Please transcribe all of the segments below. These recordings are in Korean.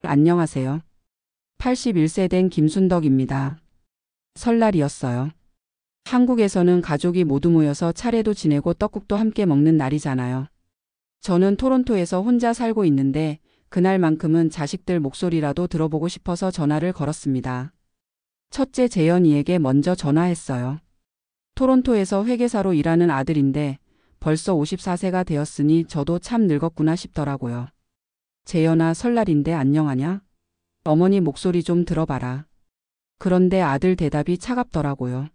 안녕하세요. 81세 된 김순덕입니다. 설날이었어요. 한국에서는 가족이 모두 모여서 차례도 지내고 떡국도 함께 먹는 날이잖아요. 저는 토론토에서 혼자 살고 있는데 그날만큼은 자식들 목소리라도 들어보고 싶어서 전화를 걸었습니다. 첫째 재현이에게 먼저 전화했어요. 토론토에서 회계사로 일하는 아들인데 벌써 54세가 되었으니 저도 참 늙었구나 싶더라고요. 재현아, 설날인데 안녕하냐? 어머니 목소리 좀 들어봐라. 그런데 아들 대답이 차갑더라고요.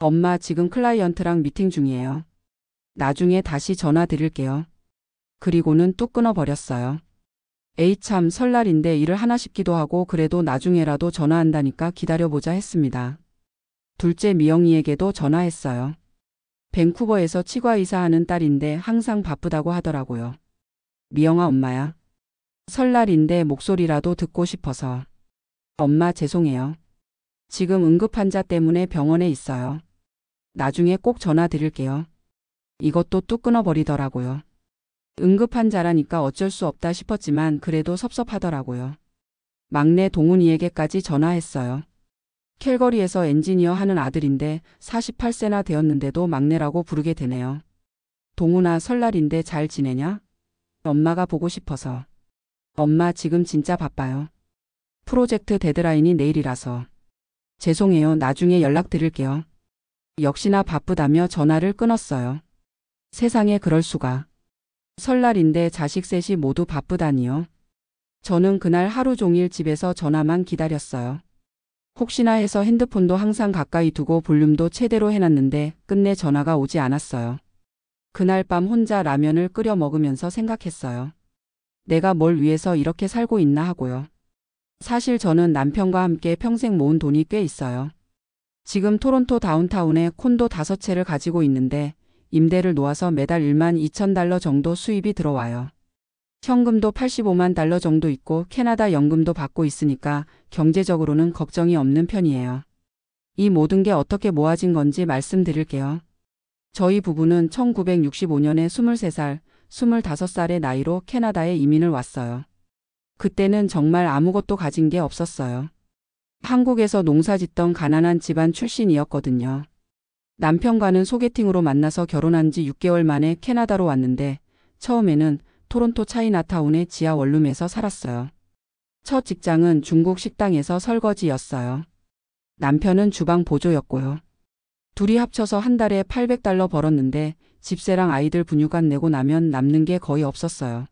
엄마, 지금 클라이언트랑 미팅 중이에요. 나중에 다시 전화 드릴게요. 그리고는 뚝 끊어버렸어요. 에이 참, 설날인데 일을 하나 싶기도 하고 그래도 나중에라도 전화한다니까 기다려보자 했습니다. 둘째 미영이에게도 전화했어요. 밴쿠버에서 치과의사하는 딸인데 항상 바쁘다고 하더라고요. 미영아, 엄마야. 설날인데 목소리라도 듣고 싶어서. 엄마, 죄송해요. 지금 응급환자 때문에 병원에 있어요. 나중에 꼭 전화 드릴게요. 이것도 뚝 끊어버리더라고요. 응급환자라니까 어쩔 수 없다 싶었지만 그래도 섭섭하더라고요. 막내 동훈이에게까지 전화했어요. 캘거리에서 엔지니어 하는 아들인데 48세나 되었는데도 막내라고 부르게 되네요. 동훈아, 설날인데 잘 지내냐? 엄마가 보고 싶어서. 엄마, 지금 진짜 바빠요. 프로젝트 데드라인이 내일이라서. 죄송해요. 나중에 연락드릴게요. 역시나 바쁘다며 전화를 끊었어요. 세상에 그럴 수가. 설날인데 자식 셋이 모두 바쁘다니요. 저는 그날 하루 종일 집에서 전화만 기다렸어요. 혹시나 해서 핸드폰도 항상 가까이 두고 볼륨도 최대로 해놨는데 끝내 전화가 오지 않았어요. 그날 밤 혼자 라면을 끓여 먹으면서 생각했어요. 내가 뭘 위해서 이렇게 살고 있나 하고요. 사실 저는 남편과 함께 평생 모은 돈이 꽤 있어요. 지금 토론토 다운타운에 콘도 5채를 가지고 있는데 임대를 놓아서 매달 1만 2천 달러 정도 수입이 들어와요. 현금도 85만 달러 정도 있고 캐나다 연금도 받고 있으니까 경제적으로는 걱정이 없는 편이에요. 이 모든 게 어떻게 모아진 건지 말씀드릴게요. 저희 부부는 1965년에 23살, 25살의 나이로 캐나다에 이민을 왔어요. 그때는 정말 아무것도 가진 게 없었어요. 한국에서 농사짓던 가난한 집안 출신이었거든요. 남편과는 소개팅으로 만나서 결혼한 지 6개월 만에 캐나다로 왔는데 처음에는 토론토 차이나타운의 지하 원룸에서 살았어요. 첫 직장은 중국 식당에서 설거지였어요. 남편은 주방 보조였고요. 둘이 합쳐서 한 달에 800달러 벌었는데 집세랑 아이들 분유관 내고 나면 남는 게 거의 없었어요.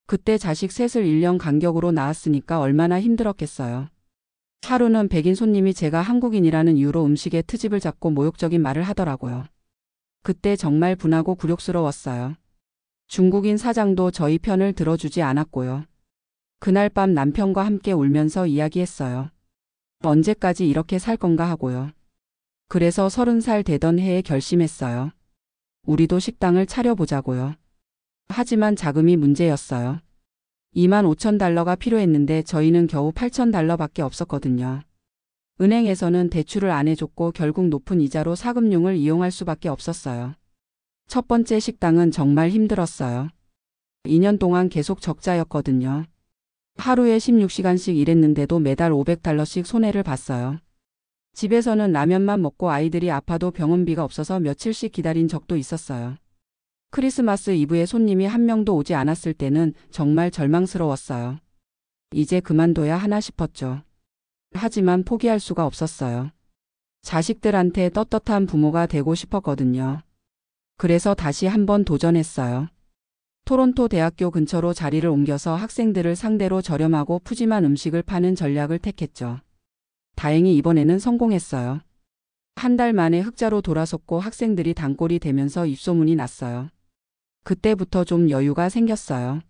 그때 자식 셋을 1년 간격으로 낳았으니까 얼마나 힘들었겠어요. 하루는 백인 손님이 제가 한국인이라는 이유로 음식에 트집을 잡고 모욕적인 말을 하더라고요. 그때 정말 분하고 굴욕스러웠어요. 중국인 사장도 저희 편을 들어주지 않았고요. 그날 밤 남편과 함께 울면서 이야기했어요. 언제까지 이렇게 살 건가 하고요. 그래서 30살 되던 해에 결심했어요. 우리도 식당을 차려보자고요. 하지만 자금이 문제였어요. 2만 5천 달러가 필요했는데 저희는 겨우 8천 달러밖에 없었거든요. 은행에서는 대출을 안 해줬고 결국 높은 이자로 사금융을 이용할 수밖에 없었어요. 첫 번째 식당은 정말 힘들었어요. 2년 동안 계속 적자였거든요. 하루에 16시간씩 일했는데도 매달 500달러씩 손해를 봤어요. 집에서는 라면만 먹고 아이들이 아파도 병원비가 없어서 며칠씩 기다린 적도 있었어요. 크리스마스 이브에 손님이 한 명도 오지 않았을 때는 정말 절망스러웠어요. 이제 그만둬야 하나 싶었죠. 하지만 포기할 수가 없었어요. 자식들한테 떳떳한 부모가 되고 싶었거든요. 그래서 다시 한번 도전했어요. 토론토 대학교 근처로 자리를 옮겨서 학생들을 상대로 저렴하고 푸짐한 음식을 파는 전략을 택했죠. 다행히 이번에는 성공했어요. 한 달 만에 흑자로 돌아섰고 학생들이 단골이 되면서 입소문이 났어요. 그때부터 좀 여유가 생겼어요.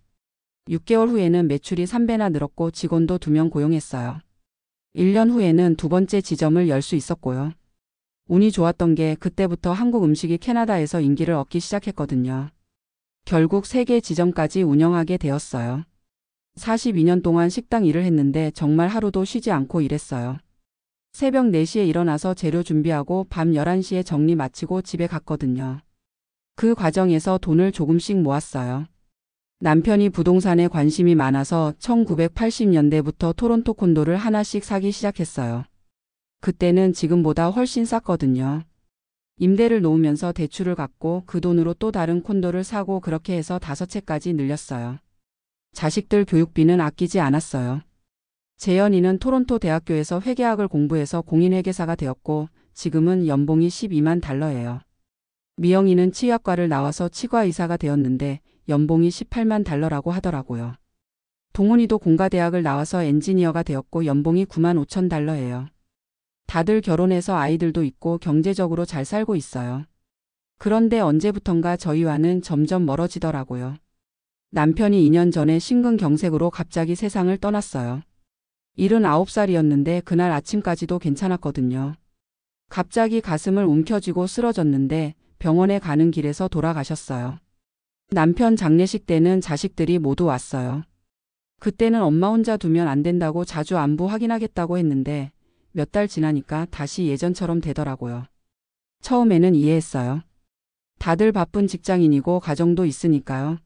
6개월 후에는 매출이 3배나 늘었고 직원도 2명 고용했어요. 1년 후에는 두 번째 지점을 열 수 있었고요. 운이 좋았던 게 그때부터 한국 음식이 캐나다에서 인기를 얻기 시작했거든요. 결국 3개 지점까지 운영하게 되었어요. 42년 동안 식당 일을 했는데 정말 하루도 쉬지 않고 일했어요. 새벽 4시에 일어나서 재료 준비하고 밤 11시에 정리 마치고 집에 갔거든요. 그 과정에서 돈을 조금씩 모았어요. 남편이 부동산에 관심이 많아서 1980년대부터 토론토 콘도를 하나씩 사기 시작했어요. 그때는 지금보다 훨씬 쌌거든요. 임대를 놓으면서 대출을 갚고 그 돈으로 또 다른 콘도를 사고 그렇게 해서 5채까지 늘렸어요. 자식들 교육비는 아끼지 않았어요. 재현이는 토론토 대학교에서 회계학을 공부해서 공인회계사가 되었고 지금은 연봉이 12만 달러예요. 미영이는 치의학과를 나와서 치과의사가 되었는데 연봉이 18만 달러라고 하더라고요. 동훈이도 공가대학을 나와서 엔지니어가 되었고 연봉이 9만 5천 달러예요. 다들 결혼해서 아이들도 있고 경제적으로 잘 살고 있어요. 그런데 언제부턴가 저희와는 점점 멀어지더라고요. 남편이 2년 전에 심근경색으로 갑자기 세상을 떠났어요. 79살이었는데 그날 아침까지도 괜찮았거든요. 갑자기 가슴을 움켜쥐고 쓰러졌는데 병원에 가는 길에서 돌아가셨어요. 남편 장례식 때는 자식들이 모두 왔어요. 그때는 엄마 혼자 두면 안 된다고 자주 안부 확인하겠다고 했는데 몇 달 지나니까 다시 예전처럼 되더라고요. 처음에는 이해했어요. 다들 바쁜 직장인이고 가정도 있으니까요.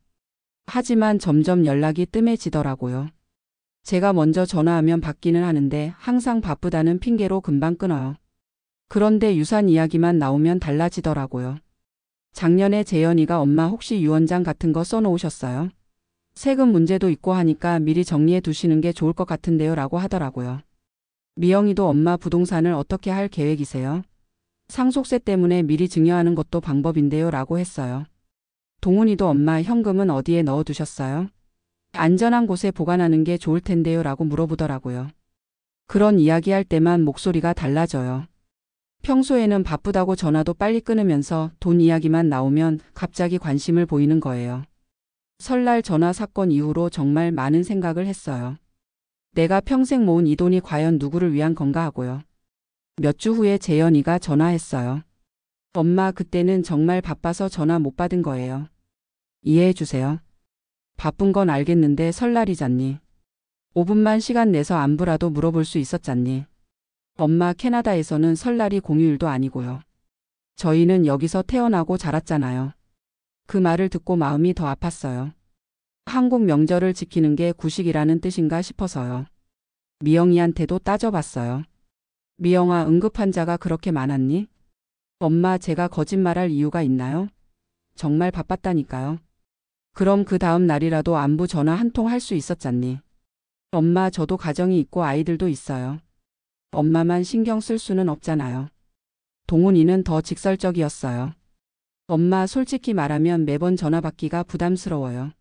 하지만 점점 연락이 뜸해지더라고요. 제가 먼저 전화하면 받기는 하는데 항상 바쁘다는 핑계로 금방 끊어요. 그런데 유산 이야기만 나오면 달라지더라고요. 작년에 재현이가 엄마 혹시 유언장 같은 거 써놓으셨어요? 세금 문제도 있고 하니까 미리 정리해 두시는 게 좋을 것 같은데요 라고 하더라고요. 미영이도 엄마 부동산을 어떻게 할 계획이세요? 상속세 때문에 미리 증여하는 것도 방법인데요 라고 했어요. 동훈이도 엄마 현금은 어디에 넣어두셨어요? 안전한 곳에 보관하는 게 좋을 텐데요 라고 물어보더라고요. 그런 이야기할 때만 목소리가 달라져요. 평소에는 바쁘다고 전화도 빨리 끊으면서 돈 이야기만 나오면 갑자기 관심을 보이는 거예요. 설날 전화 사건 이후로 정말 많은 생각을 했어요. 내가 평생 모은 이 돈이 과연 누구를 위한 건가 하고요. 몇 주 후에 재현이가 전화했어요. 엄마 그때는 정말 바빠서 전화 못 받은 거예요. 이해해 주세요. 바쁜 건 알겠는데 설날이잖니. 5분만 시간 내서 안부라도 물어볼 수 있었잖니. 엄마 캐나다에서는 설날이 공휴일도 아니고요. 저희는 여기서 태어나고 자랐잖아요. 그 말을 듣고 마음이 더 아팠어요. 한국 명절을 지키는 게 구식이라는 뜻인가 싶어서요. 미영이한테도 따져봤어요. 미영아 응급환자가 그렇게 많았니? 엄마 제가 거짓말할 이유가 있나요? 정말 바빴다니까요. 그럼 그 다음 날이라도 안부 전화 한 통 할 수 있었잖니. 엄마 저도 가정이 있고 아이들도 있어요. 엄마만 신경 쓸 수는 없잖아요. 동훈이는 더 직설적이었어요. 엄마 솔직히 말하면 매번 전화 받기가 부담스러워요.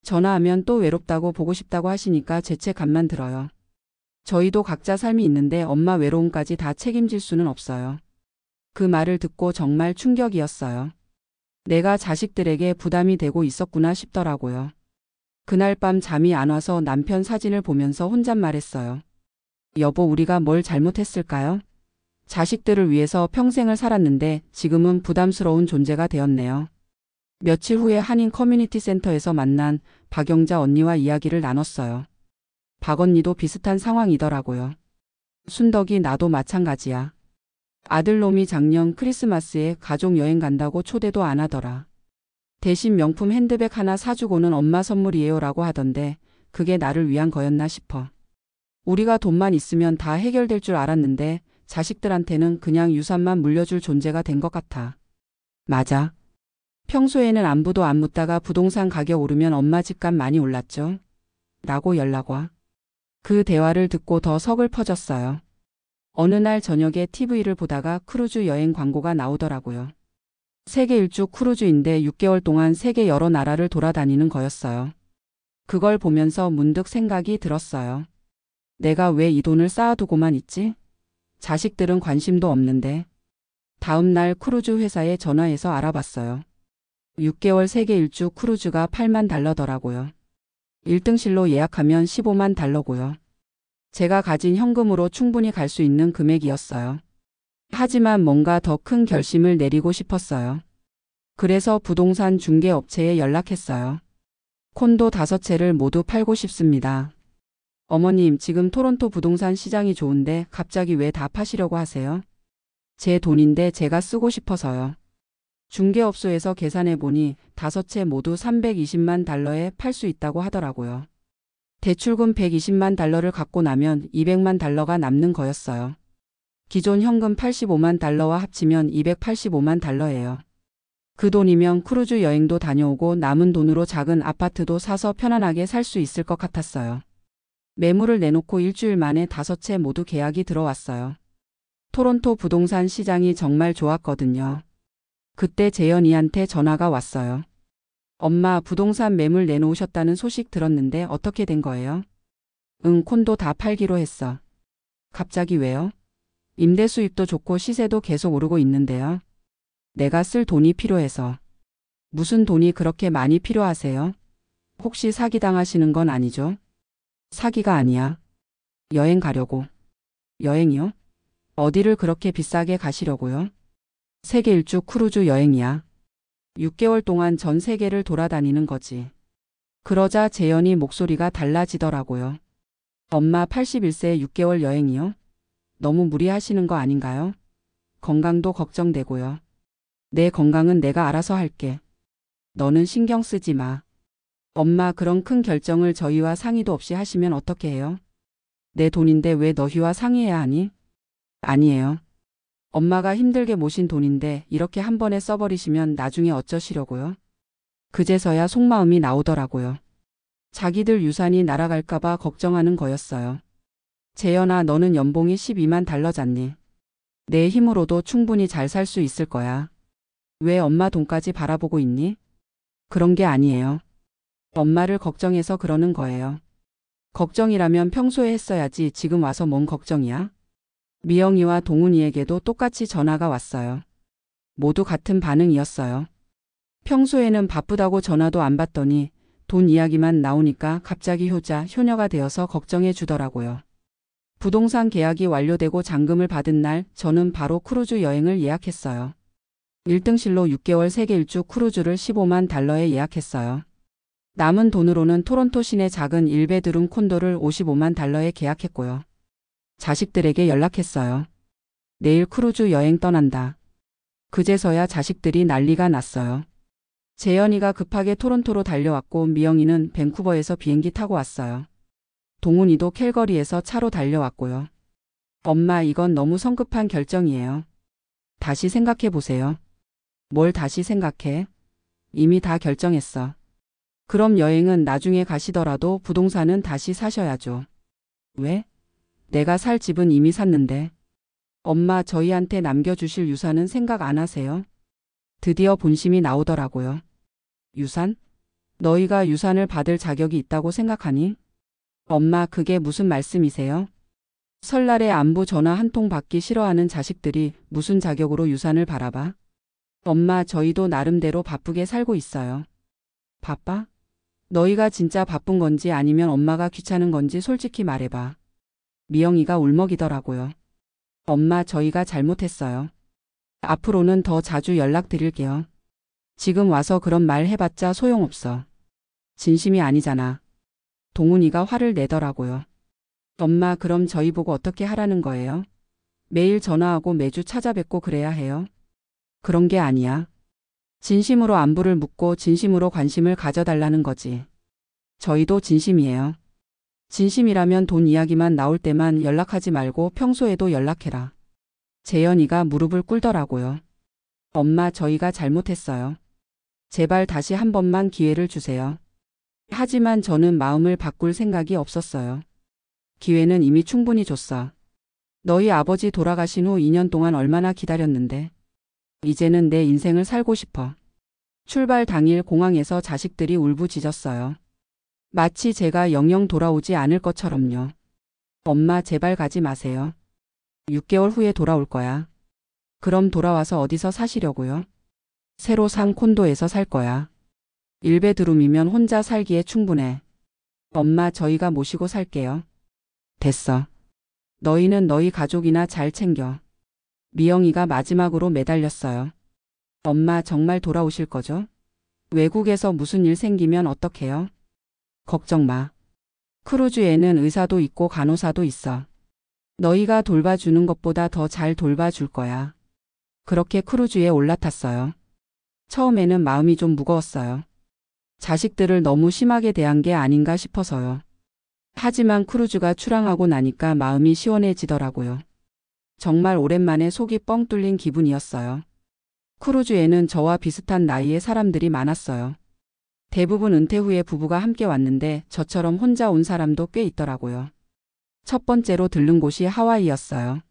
전화하면 또 외롭다고 보고 싶다고 하시니까 죄책감만 들어요. 저희도 각자 삶이 있는데 엄마 외로움까지 다 책임질 수는 없어요. 그 말을 듣고 정말 충격이었어요. 내가 자식들에게 부담이 되고 있었구나 싶더라고요. 그날 밤 잠이 안 와서 남편 사진을 보면서 혼잣말했어요. 여보 우리가 뭘 잘못했을까요? 자식들을 위해서 평생을 살았는데 지금은 부담스러운 존재가 되었네요. 며칠 후에 한인 커뮤니티 센터에서 만난 박영자 언니와 이야기를 나눴어요. 박 언니도 비슷한 상황이더라고요. 순덕이 나도 마찬가지야. 아들놈이 작년 크리스마스에 가족 여행 간다고 초대도 안 하더라. 대신 명품 핸드백 하나 사주고는 엄마 선물이에요 라고 하던데 그게 나를 위한 거였나 싶어. 우리가 돈만 있으면 다 해결될 줄 알았는데 자식들한테는 그냥 유산만 물려줄 존재가 된 것 같아. 맞아. 평소에는 안부도 안 묻다가 부동산 가격 오르면 엄마 집값 많이 올랐죠? 라고 연락 와. 그 대화를 듣고 더 서글퍼졌어요. 어느 날 저녁에 TV를 보다가 크루즈 여행 광고가 나오더라고요. 세계 일주 크루즈인데 6개월 동안 세계 여러 나라를 돌아다니는 거였어요. 그걸 보면서 문득 생각이 들었어요. 내가 왜 이 돈을 쌓아두고만 있지? 자식들은 관심도 없는데. 다음 날 크루즈 회사에 전화해서 알아봤어요. 6개월 세계 일주 크루즈가 8만 달러더라고요. 1등실로 예약하면 15만 달러고요. 제가 가진 현금으로 충분히 갈 수 있는 금액이었어요. 하지만 뭔가 더 큰 결심을 내리고 싶었어요. 그래서 부동산 중개업체에 연락했어요. 콘도 5채를 모두 팔고 싶습니다. 어머님, 지금 토론토 부동산 시장이 좋은데 갑자기 왜 다 파시려고 하세요? 제 돈인데 제가 쓰고 싶어서요. 중개업소에서 계산해 보니 5채 모두 320만 달러에 팔 수 있다고 하더라고요. 대출금 120만 달러를 갚고 나면 200만 달러가 남는 거였어요. 기존 현금 85만 달러와 합치면 285만 달러예요. 그 돈이면 크루즈 여행도 다녀오고 남은 돈으로 작은 아파트도 사서 편안하게 살 수 있을 것 같았어요. 매물을 내놓고 일주일 만에 5채 모두 계약이 들어왔어요. 토론토 부동산 시장이 정말 좋았거든요. 그때 재현이한테 전화가 왔어요. 엄마, 부동산 매물 내놓으셨다는 소식 들었는데 어떻게 된 거예요? 응, 콘도 다 팔기로 했어. 갑자기 왜요? 임대 수입도 좋고 시세도 계속 오르고 있는데요. 내가 쓸 돈이 필요해서. 무슨 돈이 그렇게 많이 필요하세요? 혹시 사기당하시는 건 아니죠? 사기가 아니야. 여행 가려고. 여행이요? 어디를 그렇게 비싸게 가시려고요? 세계 일주 크루즈 여행이야. 6개월 동안 전 세계를 돌아다니는 거지. 그러자 재현이 목소리가 달라지더라고요. 엄마, 81세 6개월 여행이요? 너무 무리하시는 거 아닌가요? 건강도 걱정되고요. 내 건강은 내가 알아서 할게. 너는 신경 쓰지 마. 엄마, 그런 큰 결정을 저희와 상의도 없이 하시면 어떻게 해요? 내 돈인데 왜 너희와 상의해야 하니? 아니에요. 엄마가 힘들게 모신 돈인데 이렇게 한 번에 써버리시면 나중에 어쩌시려고요? 그제서야 속마음이 나오더라고요. 자기들 유산이 날아갈까봐 걱정하는 거였어요. 재현아, 너는 연봉이 12만 달러잖니. 내 힘으로도 충분히 잘 살 수 있을 거야. 왜 엄마 돈까지 바라보고 있니? 그런 게 아니에요. 엄마를 걱정해서 그러는 거예요. 걱정이라면 평소에 했어야지 지금 와서 뭔 걱정이야? 미영이와 동훈이에게도 똑같이 전화가 왔어요. 모두 같은 반응이었어요. 평소에는 바쁘다고 전화도 안 받더니 돈 이야기만 나오니까 갑자기 효녀가 되어서 걱정해 주더라고요. 부동산 계약이 완료되고 잔금을 받은 날 저는 바로 크루즈 여행을 예약했어요. 1등실로 6개월 세계 일주 크루즈를 15만 달러에 예약했어요. 남은 돈으로는 토론토 시내 작은 1베드룸 콘도를 55만 달러에 계약했고요. 자식들에게 연락했어요. 내일 크루즈 여행 떠난다. 그제서야 자식들이 난리가 났어요. 재현이가 급하게 토론토로 달려왔고 미영이는 밴쿠버에서 비행기 타고 왔어요. 동훈이도 캘거리에서 차로 달려왔고요. 엄마, 이건 너무 성급한 결정이에요. 다시 생각해 보세요. 뭘 다시 생각해? 이미 다 결정했어. 그럼 여행은 나중에 가시더라도 부동산은 다시 사셔야죠. 왜? 내가 살 집은 이미 샀는데. 엄마, 저희한테 남겨주실 유산은 생각 안 하세요? 드디어 본심이 나오더라고요. 유산? 너희가 유산을 받을 자격이 있다고 생각하니? 엄마, 그게 무슨 말씀이세요? 설날에 안부 전화 한 통 받기 싫어하는 자식들이 무슨 자격으로 유산을 바라봐? 엄마, 저희도 나름대로 바쁘게 살고 있어요. 바빠? 너희가 진짜 바쁜 건지 아니면 엄마가 귀찮은 건지 솔직히 말해봐. 미영이가 울먹이더라고요. 엄마, 저희가 잘못했어요. 앞으로는 더 자주 연락드릴게요. 지금 와서 그런 말 해봤자 소용없어. 진심이 아니잖아. 동훈이가 화를 내더라고요. 엄마, 그럼 저희 보고 어떻게 하라는 거예요? 매일 전화하고 매주 찾아뵙고 그래야 해요? 그런 게 아니야. 진심으로 안부를 묻고 진심으로 관심을 가져달라는 거지. 저희도 진심이에요. 진심이라면 돈 이야기만 나올 때만 연락하지 말고 평소에도 연락해라. 재현이가 무릎을 꿇더라고요. 엄마, 저희가 잘못했어요. 제발 다시 한 번만 기회를 주세요. 하지만 저는 마음을 바꿀 생각이 없었어요. 기회는 이미 충분히 줬어. 너희 아버지 돌아가신 후 2년 동안 얼마나 기다렸는데. 이제는 내 인생을 살고 싶어. 출발 당일 공항에서 자식들이 울부짖었어요. 마치 제가 영영 돌아오지 않을 것처럼요. 엄마, 제발 가지 마세요. 6개월 후에 돌아올 거야. 그럼 돌아와서 어디서 사시려고요? 새로 산 콘도에서 살 거야. 1베드룸이면 혼자 살기에 충분해. 엄마, 저희가 모시고 살게요. 됐어. 너희는 너희 가족이나 잘 챙겨. 미영이가 마지막으로 매달렸어요. 엄마, 정말 돌아오실 거죠? 외국에서 무슨 일 생기면 어떡해요? 걱정 마. 크루즈에는 의사도 있고 간호사도 있어. 너희가 돌봐주는 것보다 더 잘 돌봐줄 거야. 그렇게 크루즈에 올라탔어요. 처음에는 마음이 좀 무거웠어요. 자식들을 너무 심하게 대한 게 아닌가 싶어서요. 하지만 크루즈가 출항하고 나니까 마음이 시원해지더라고요. 정말 오랜만에 속이 뻥 뚫린 기분이었어요. 크루즈에는 저와 비슷한 나이의 사람들이 많았어요. 대부분 은퇴 후에 부부가 함께 왔는데 저처럼 혼자 온 사람도 꽤 있더라고요. 첫 번째로 들른 곳이 하와이였어요.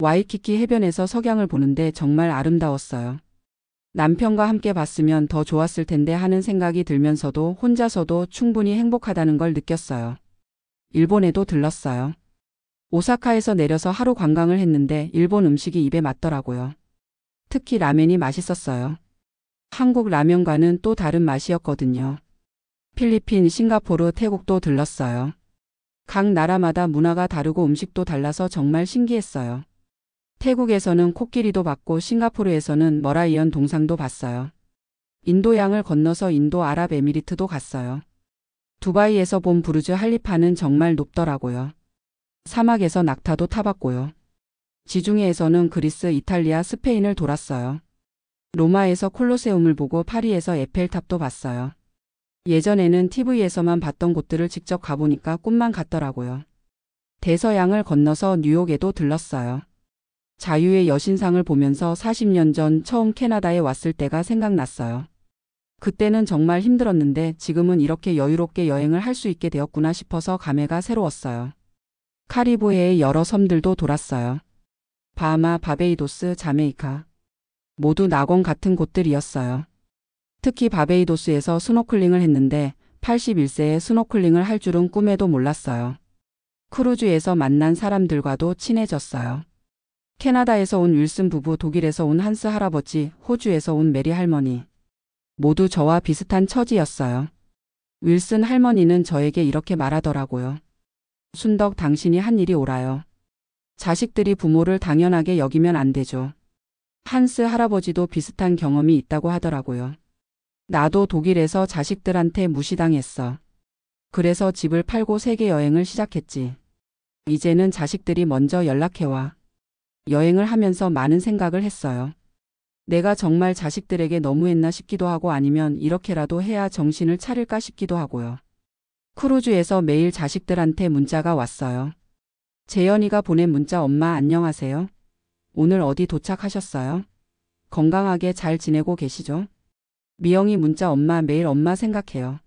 와이키키 해변에서 석양을 보는데 정말 아름다웠어요. 남편과 함께 봤으면 더 좋았을 텐데 하는 생각이 들면서도 혼자서도 충분히 행복하다는 걸 느꼈어요. 일본에도 들렀어요. 오사카에서 내려서 하루 관광을 했는데 일본 음식이 입에 맞더라고요. 특히 라멘이 맛있었어요. 한국 라면과는 또 다른 맛이었거든요. 필리핀, 싱가포르, 태국도 들렀어요. 각 나라마다 문화가 다르고 음식도 달라서 정말 신기했어요. 태국에서는 코끼리도 봤고 싱가포르에서는 머라이언 동상도 봤어요. 인도양을 건너서 인도 아랍에미리트도 갔어요. 두바이에서 본 부르즈 할리파는 정말 높더라고요. 사막에서 낙타도 타봤고요. 지중해에서는 그리스, 이탈리아, 스페인을 돌았어요. 로마에서 콜로세움을 보고 파리에서 에펠탑도 봤어요. 예전에는 TV에서만 봤던 곳들을 직접 가보니까 꿈만 같더라고요. 대서양을 건너서 뉴욕에도 들렀어요. 자유의 여신상을 보면서 40년 전 처음 캐나다에 왔을 때가 생각났어요. 그때는 정말 힘들었는데 지금은 이렇게 여유롭게 여행을 할 수 있게 되었구나 싶어서 감회가 새로웠어요. 카리브해의 여러 섬들도 돌았어요. 바하마, 바베이도스, 자메이카. 모두 낙원 같은 곳들이었어요. 특히 바베이도스에서 스노클링을 했는데 81세에 스노클링을 할 줄은 꿈에도 몰랐어요. 크루즈에서 만난 사람들과도 친해졌어요. 캐나다에서 온 윌슨 부부, 독일에서 온 한스 할아버지, 호주에서 온 메리 할머니. 모두 저와 비슷한 처지였어요. 윌슨 할머니는 저에게 이렇게 말하더라고요. 순덕, 당신이 한 일이 옳아요. 자식들이 부모를 당연하게 여기면 안 되죠. 한스 할아버지도 비슷한 경험이 있다고 하더라고요. 나도 독일에서 자식들한테 무시당했어. 그래서 집을 팔고 세계 여행을 시작했지. 이제는 자식들이 먼저 연락해와. 여행을 하면서 많은 생각을 했어요. 내가 정말 자식들에게 너무했나 싶기도 하고 아니면 이렇게라도 해야 정신을 차릴까 싶기도 하고요. 크루즈에서 매일 자식들한테 문자가 왔어요. 재현이가 보낸 문자 엄마 안녕하세요. 오늘 어디 도착하셨어요? 건강하게 잘 지내고 계시죠? 미영이 문자 엄마 매일 엄마 생각해요.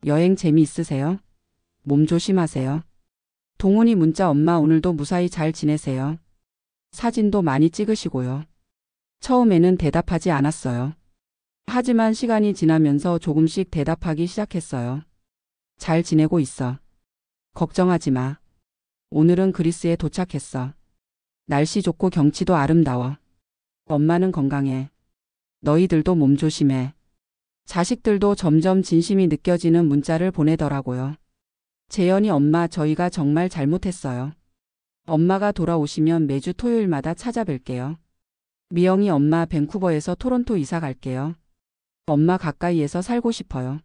여행 재미있으세요? 몸 조심하세요. 동훈이 문자 엄마 오늘도 무사히 잘 지내세요. 사진도 많이 찍으시고요. 처음에는 대답하지 않았어요. 하지만 시간이 지나면서 조금씩 대답하기 시작했어요. 잘 지내고 있어. 걱정하지 마. 오늘은 그리스에 도착했어. 날씨 좋고 경치도 아름다워. 엄마는 건강해. 너희들도 몸 조심해. 자식들도 점점 진심이 느껴지는 문자를 보내더라고요. 재현이 엄마 저희가 정말 잘못했어요. 엄마가 돌아오시면 매주 토요일마다 찾아뵐게요. 미영이 엄마 밴쿠버에서 토론토 이사 갈게요. 엄마 가까이에서 살고 싶어요.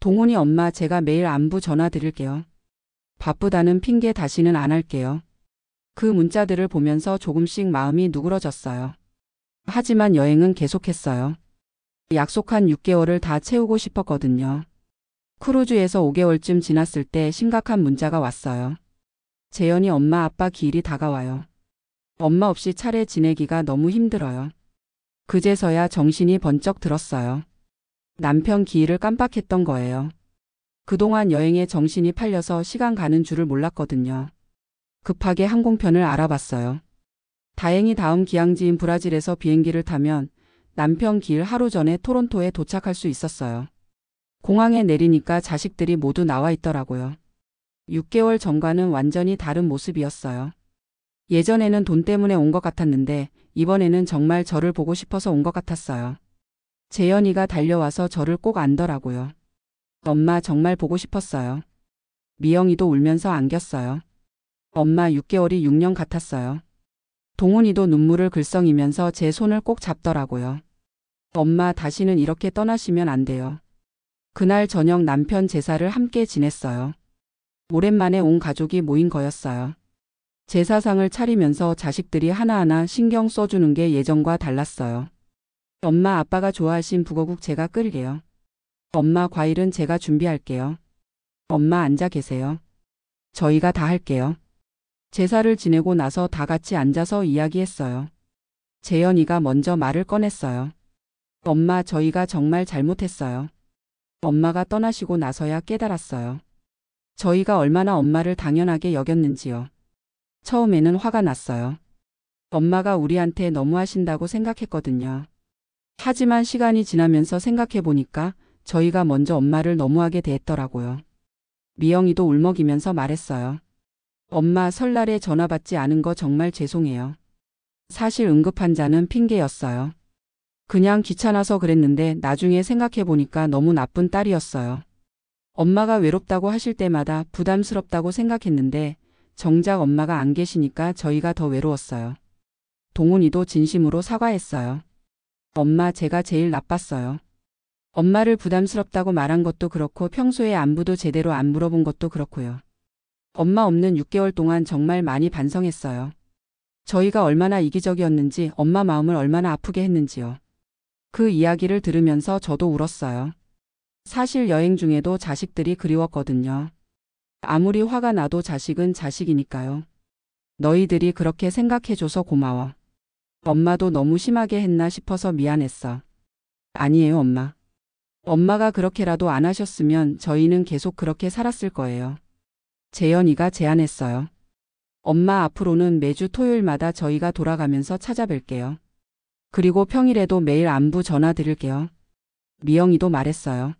동훈이 엄마 제가 매일 안부 전화 드릴게요. 바쁘다는 핑계 다시는 안 할게요. 그 문자들을 보면서 조금씩 마음이 누그러졌어요. 하지만 여행은 계속했어요. 약속한 6개월을 다 채우고 싶었거든요. 크루즈에서 5개월쯤 지났을 때 심각한 문자가 왔어요. 재현이 엄마 아빠 기일이 다가와요. 엄마 없이 차례 지내기가 너무 힘들어요. 그제서야 정신이 번쩍 들었어요. 남편 기일을 깜빡했던 거예요. 그동안 여행에 정신이 팔려서 시간 가는 줄을 몰랐거든요. 급하게 항공편을 알아봤어요. 다행히 다음 기항지인 브라질에서 비행기를 타면 남편 기일 하루 전에 토론토에 도착할 수 있었어요. 공항에 내리니까 자식들이 모두 나와 있더라고요. 6개월 전과는 완전히 다른 모습이었어요. 예전에는 돈 때문에 온 것 같았는데 이번에는 정말 저를 보고 싶어서 온 것 같았어요. 재현이가 달려와서 저를 꼭 안더라고요. 엄마 정말 보고 싶었어요. 미영이도 울면서 안겼어요. 엄마 6개월이 6년 같았어요. 동훈이도 눈물을 글썽이면서 제 손을 꼭 잡더라고요. 엄마 다시는 이렇게 떠나시면 안 돼요. 그날 저녁 남편 제사를 함께 지냈어요. 오랜만에 온 가족이 모인 거였어요. 제사상을 차리면서 자식들이 하나하나 신경 써주는 게 예전과 달랐어요. 엄마 아빠가 좋아하신 북어국 제가 끓일게요. 엄마 과일은 제가 준비할게요. 엄마 앉아 계세요. 저희가 다 할게요. 제사를 지내고 나서 다 같이 앉아서 이야기했어요. 재현이가 먼저 말을 꺼냈어요. 엄마 저희가 정말 잘못했어요. 엄마가 떠나시고 나서야 깨달았어요. 저희가 얼마나 엄마를 당연하게 여겼는지요. 처음에는 화가 났어요. 엄마가 우리한테 너무하신다고 생각했거든요. 하지만 시간이 지나면서 생각해 보니까 저희가 먼저 엄마를 너무하게 대했더라고요. 미영이도 울먹이면서 말했어요. 엄마 설날에 전화 받지 않은 거 정말 죄송해요. 사실 응급환자는 핑계였어요. 그냥 귀찮아서 그랬는데 나중에 생각해 보니까 너무 나쁜 딸이었어요. 엄마가 외롭다고 하실 때마다 부담스럽다고 생각했는데 정작 엄마가 안 계시니까 저희가 더 외로웠어요. 동훈이도 진심으로 사과했어요. 엄마 제가 제일 나빴어요. 엄마를 부담스럽다고 말한 것도 그렇고 평소에 안부도 제대로 안 물어본 것도 그렇고요. 엄마 없는 6개월 동안 정말 많이 반성했어요. 저희가 얼마나 이기적이었는지 엄마 마음을 얼마나 아프게 했는지요. 그 이야기를 들으면서 저도 울었어요. 사실 여행 중에도 자식들이 그리웠거든요. 아무리 화가 나도 자식은 자식이니까요. 너희들이 그렇게 생각해줘서 고마워. 엄마도 너무 심하게 했나 싶어서 미안했어. 아니에요, 엄마. 엄마가 그렇게라도 안 하셨으면 저희는 계속 그렇게 살았을 거예요. 재현이가 제안했어요. 엄마 앞으로는 매주 토요일마다 저희가 돌아가면서 찾아뵐게요. 그리고 평일에도 매일 안부 전화 드릴게요. 미영이도 말했어요.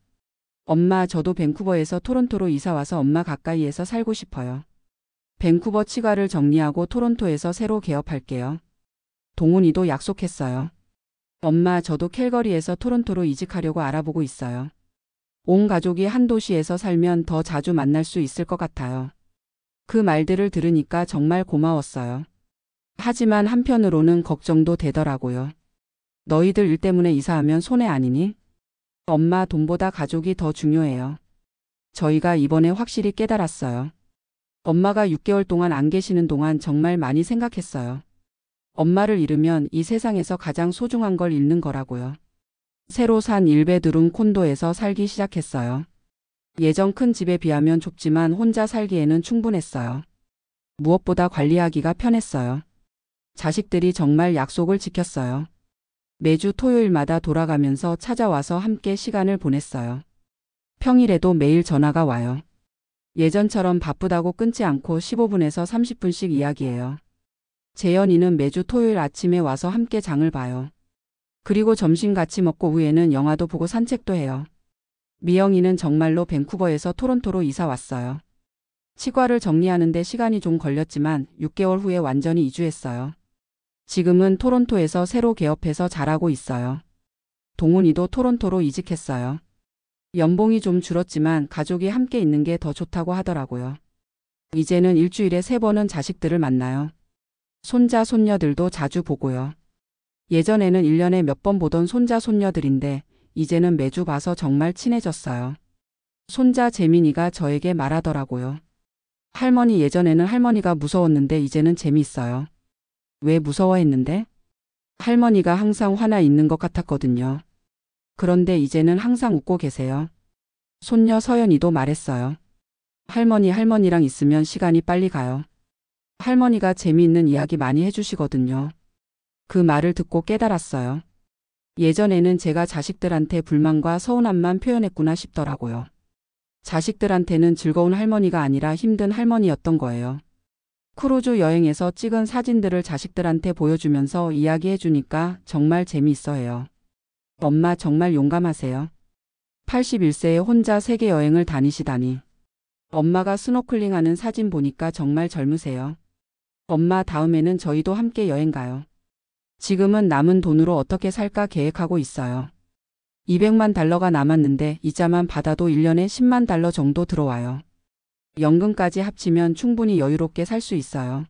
엄마 저도 밴쿠버에서 토론토로 이사와서 엄마 가까이에서 살고 싶어요. 밴쿠버 치과를 정리하고 토론토에서 새로 개업할게요. 동훈이도 약속했어요. 엄마 저도 캘거리에서 토론토로 이직하려고 알아보고 있어요. 온 가족이 한 도시에서 살면 더 자주 만날 수 있을 것 같아요. 그 말들을 들으니까 정말 고마웠어요. 하지만 한편으로는 걱정도 되더라고요. 너희들 일 때문에 이사하면 손해 아니니? 엄마 돈보다 가족이 더 중요해요. 저희가 이번에 확실히 깨달았어요. 엄마가 6개월 동안 안 계시는 동안 정말 많이 생각했어요. 엄마를 잃으면 이 세상에서 가장 소중한 걸 잃는 거라고요. 새로 산 1베드룸 콘도에서 살기 시작했어요. 예전 큰 집에 비하면 좁지만 혼자 살기에는 충분했어요. 무엇보다 관리하기가 편했어요. 자식들이 정말 약속을 지켰어요. 매주 토요일마다 돌아가면서 찾아와서 함께 시간을 보냈어요. 평일에도 매일 전화가 와요. 예전처럼 바쁘다고 끊지 않고 15분에서 30분씩 이야기해요. 재현이는 매주 토요일 아침에 와서 함께 장을 봐요. 그리고 점심 같이 먹고 후에는 영화도 보고 산책도 해요. 미영이는 정말로 밴쿠버에서 토론토로 이사 왔어요. 치과를 정리하는데 시간이 좀 걸렸지만 6개월 후에 완전히 이주했어요. 지금은 토론토에서 새로 개업해서 잘하고 있어요. 동훈이도 토론토로 이직했어요. 연봉이 좀 줄었지만 가족이 함께 있는 게 더 좋다고 하더라고요. 이제는 일주일에 3번은 자식들을 만나요. 손자, 손녀들도 자주 보고요. 예전에는 1년에 몇 번 보던 손자, 손녀들인데 이제는 매주 봐서 정말 친해졌어요. 손자 재민이가 저에게 말하더라고요. 할머니 예전에는 할머니가 무서웠는데 이제는 재미있어요. 왜 무서워했는데? 할머니가 항상 화나 있는 것 같았거든요. 그런데 이제는 항상 웃고 계세요. 손녀 서연이도 말했어요. 할머니랑 있으면 시간이 빨리 가요. 할머니가 재미있는 이야기 많이 해주시거든요. 그 말을 듣고 깨달았어요. 예전에는 제가 자식들한테 불만과 서운함만 표현했구나 싶더라고요. 자식들한테는 즐거운 할머니가 아니라 힘든 할머니였던 거예요. 크루즈 여행에서 찍은 사진들을 자식들한테 보여주면서 이야기해주니까 정말 재미있어해요. 엄마 정말 용감하세요. 81세에 혼자 세계 여행을 다니시다니. 엄마가 스노클링하는 사진 보니까 정말 젊으세요. 엄마 다음에는 저희도 함께 여행 가요. 지금은 남은 돈으로 어떻게 살까 계획하고 있어요. 200만 달러가 남았는데 이자만 받아도 1년에 10만 달러 정도 들어와요. 연금까지 합치면 충분히 여유롭게 살 수 있어요.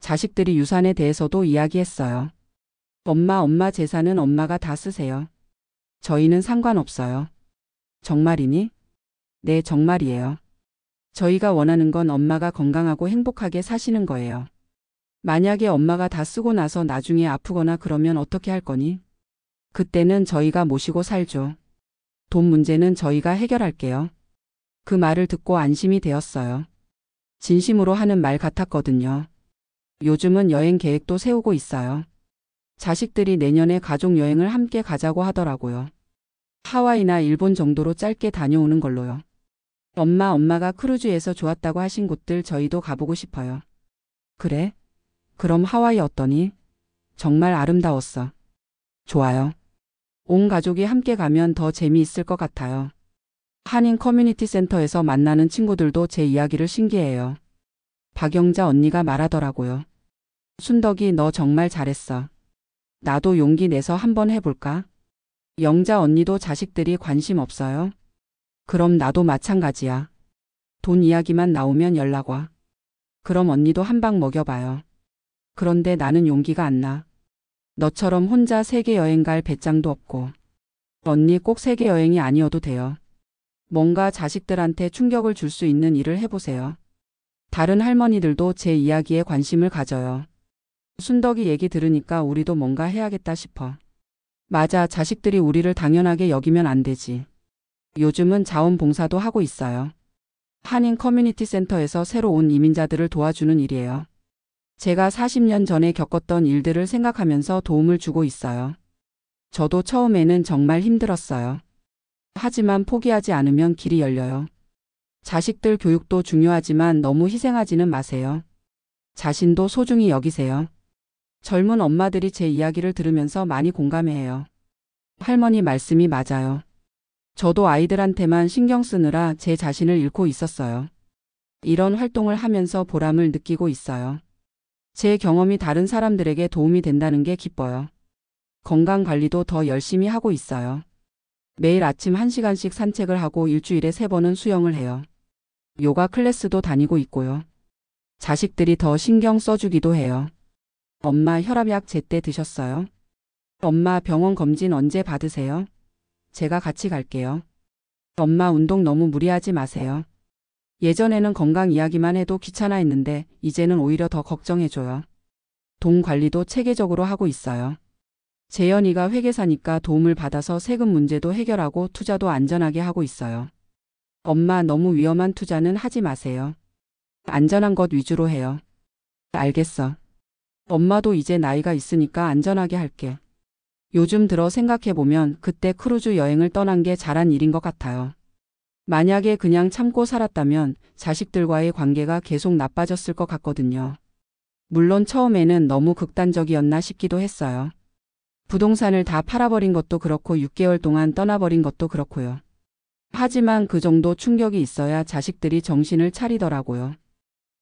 자식들이 유산에 대해서도 이야기했어요. 엄마 재산은 엄마가 다 쓰세요. 저희는 상관없어요. 정말이니? 네, 정말이에요. 저희가 원하는 건 엄마가 건강하고 행복하게 사시는 거예요. 만약에 엄마가 다 쓰고 나서 나중에 아프거나 그러면 어떻게 할 거니? 그때는 저희가 모시고 살죠. 돈 문제는 저희가 해결할게요. 그 말을 듣고 안심이 되었어요. 진심으로 하는 말 같았거든요. 요즘은 여행 계획도 세우고 있어요. 자식들이 내년에 가족 여행을 함께 가자고 하더라고요. 하와이나 일본 정도로 짧게 다녀오는 걸로요. 엄마가 크루즈에서 좋았다고 하신 곳들 저희도 가보고 싶어요. 그래? 그럼 하와이 어떠니? 정말 아름다웠어. 좋아요. 온 가족이 함께 가면 더 재미있을 것 같아요. 한인 커뮤니티 센터에서 만나는 친구들도 제 이야기를 신기해해요. 박영자 언니가 말하더라고요. 순덕이 너 정말 잘했어. 나도 용기 내서 한번 해볼까? 영자 언니도 자식들이 관심 없어요? 그럼 나도 마찬가지야. 돈 이야기만 나오면 연락 와. 그럼 언니도 한 방 먹여봐요. 그런데 나는 용기가 안 나. 너처럼 혼자 세계 여행 갈 배짱도 없고. 언니 꼭 세계 여행이 아니어도 돼요. 뭔가 자식들한테 충격을 줄 수 있는 일을 해보세요. 다른 할머니들도 제 이야기에 관심을 가져요. 순덕이 얘기 들으니까 우리도 뭔가 해야겠다 싶어. 맞아, 자식들이 우리를 당연하게 여기면 안 되지. 요즘은 자원봉사도 하고 있어요. 한인 커뮤니티 센터에서 새로 온 이민자들을 도와주는 일이에요. 제가 40년 전에 겪었던 일들을 생각하면서 도움을 주고 있어요. 저도 처음에는 정말 힘들었어요. 하지만 포기하지 않으면 길이 열려요. 자식들 교육도 중요하지만 너무 희생하지는 마세요. 자신도 소중히 여기세요. 젊은 엄마들이 제 이야기를 들으면서 많이 공감해요. 할머니 말씀이 맞아요. 저도 아이들한테만 신경 쓰느라 제 자신을 잃고 있었어요. 이런 활동을 하면서 보람을 느끼고 있어요. 제 경험이 다른 사람들에게 도움이 된다는 게 기뻐요. 건강 관리도 더 열심히 하고 있어요. 매일 아침 1시간씩 산책을 하고 일주일에 3번은 수영을 해요. 요가 클래스도 다니고 있고요. 자식들이 더 신경 써주기도 해요. 엄마 혈압약 제때 드셨어요? 엄마 병원 검진 언제 받으세요? 제가 같이 갈게요. 엄마 운동 너무 무리하지 마세요. 예전에는 건강 이야기만 해도 귀찮아 했는데 이제는 오히려 더 걱정해줘요. 돈 관리도 체계적으로 하고 있어요. 재현이가 회계사니까 도움을 받아서 세금 문제도 해결하고 투자도 안전하게 하고 있어요. 엄마 너무 위험한 투자는 하지 마세요. 안전한 것 위주로 해요. 알겠어. 엄마도 이제 나이가 있으니까 안전하게 할게. 요즘 들어 생각해보면 그때 크루즈 여행을 떠난 게 잘한 일인 것 같아요. 만약에 그냥 참고 살았다면 자식들과의 관계가 계속 나빠졌을 것 같거든요. 물론 처음에는 너무 극단적이었나 싶기도 했어요. 부동산을 다 팔아버린 것도 그렇고 6개월 동안 떠나버린 것도 그렇고요. 하지만 그 정도 충격이 있어야 자식들이 정신을 차리더라고요.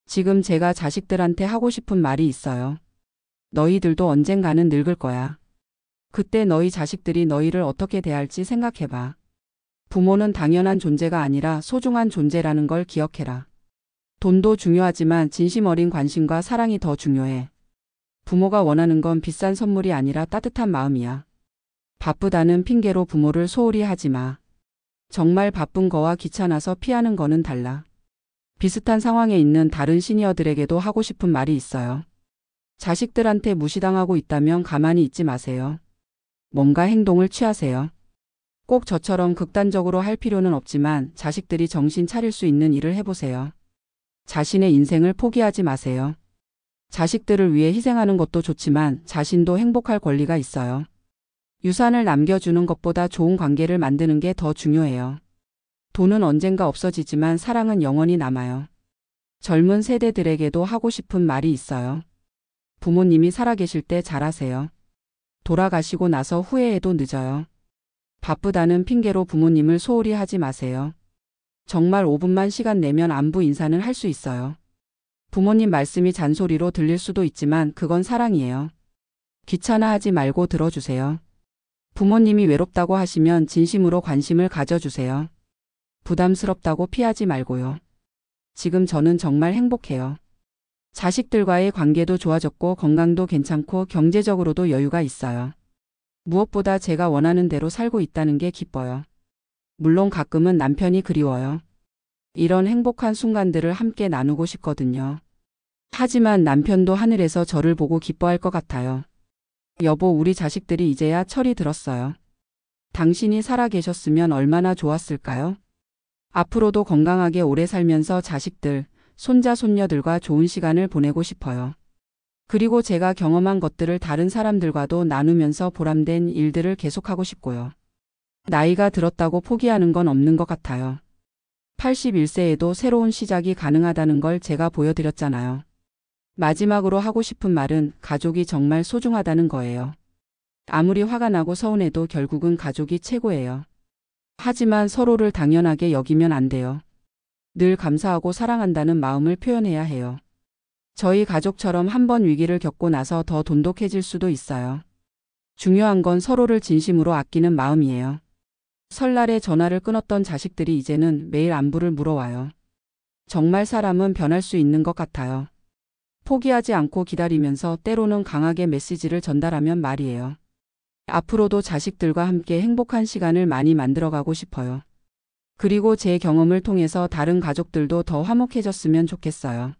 지금 제가 자식들한테 하고 싶은 말이 있어요. 너희들도 언젠가는 늙을 거야. 그때 너희 자식들이 너희를 어떻게 대할지 생각해봐. 부모는 당연한 존재가 아니라 소중한 존재라는 걸 기억해라. 돈도 중요하지만 진심 어린 관심과 사랑이 더 중요해. 부모가 원하는 건 비싼 선물이 아니라 따뜻한 마음이야. 바쁘다는 핑계로 부모를 소홀히 하지 마. 정말 바쁜 거와 귀찮아서 피하는 거는 달라. 비슷한 상황에 있는 다른 시니어들에게도 하고 싶은 말이 있어요. 자식들한테 무시당하고 있다면 가만히 있지 마세요. 뭔가 행동을 취하세요. 꼭 저처럼 극단적으로 할 필요는 없지만 자식들이 정신 차릴 수 있는 일을 해보세요. 자신의 인생을 포기하지 마세요. 자식들을 위해 희생하는 것도 좋지만 자신도 행복할 권리가 있어요. 유산을 남겨주는 것보다 좋은 관계를 만드는 게 더 중요해요. 돈은 언젠가 없어지지만 사랑은 영원히 남아요. 젊은 세대들에게도 하고 싶은 말이 있어요. 부모님이 살아계실 때 잘하세요. 돌아가시고 나서 후회해도 늦어요. 바쁘다는 핑계로 부모님을 소홀히 하지 마세요. 정말 5분만 시간 내면 안부 인사는 할 수 있어요. 부모님 말씀이 잔소리로 들릴 수도 있지만 그건 사랑이에요. 귀찮아하지 말고 들어주세요. 부모님이 외롭다고 하시면 진심으로 관심을 가져주세요. 부담스럽다고 피하지 말고요. 지금 저는 정말 행복해요. 자식들과의 관계도 좋아졌고 건강도 괜찮고 경제적으로도 여유가 있어요. 무엇보다 제가 원하는 대로 살고 있다는 게 기뻐요. 물론 가끔은 남편이 그리워요. 이런 행복한 순간들을 함께 나누고 싶거든요. 하지만 남편도 하늘에서 저를 보고 기뻐할 것 같아요. 여보, 우리 자식들이 이제야 철이 들었어요. 당신이 살아 계셨으면 얼마나 좋았을까요? 앞으로도 건강하게 오래 살면서 자식들, 손자, 손녀들과 좋은 시간을 보내고 싶어요. 그리고 제가 경험한 것들을 다른 사람들과도 나누면서 보람된 일들을 계속하고 싶고요. 나이가 들었다고 포기하는 건 없는 것 같아요. 81세에도 새로운 시작이 가능하다는 걸 제가 보여드렸잖아요. 마지막으로 하고 싶은 말은 가족이 정말 소중하다는 거예요. 아무리 화가 나고 서운해도 결국은 가족이 최고예요. 하지만 서로를 당연하게 여기면 안 돼요. 늘 감사하고 사랑한다는 마음을 표현해야 해요. 저희 가족처럼 한번 위기를 겪고 나서 더 돈독해질 수도 있어요. 중요한 건 서로를 진심으로 아끼는 마음이에요. 설날에 전화를 끊었던 자식들이 이제는 매일 안부를 물어와요. 정말 사람은 변할 수 있는 것 같아요. 포기하지 않고 기다리면서 때로는 강하게 메시지를 전달하면 말이에요. 앞으로도 자식들과 함께 행복한 시간을 많이 만들어가고 싶어요. 그리고 제 경험을 통해서 다른 가족들도 더 화목해졌으면 좋겠어요.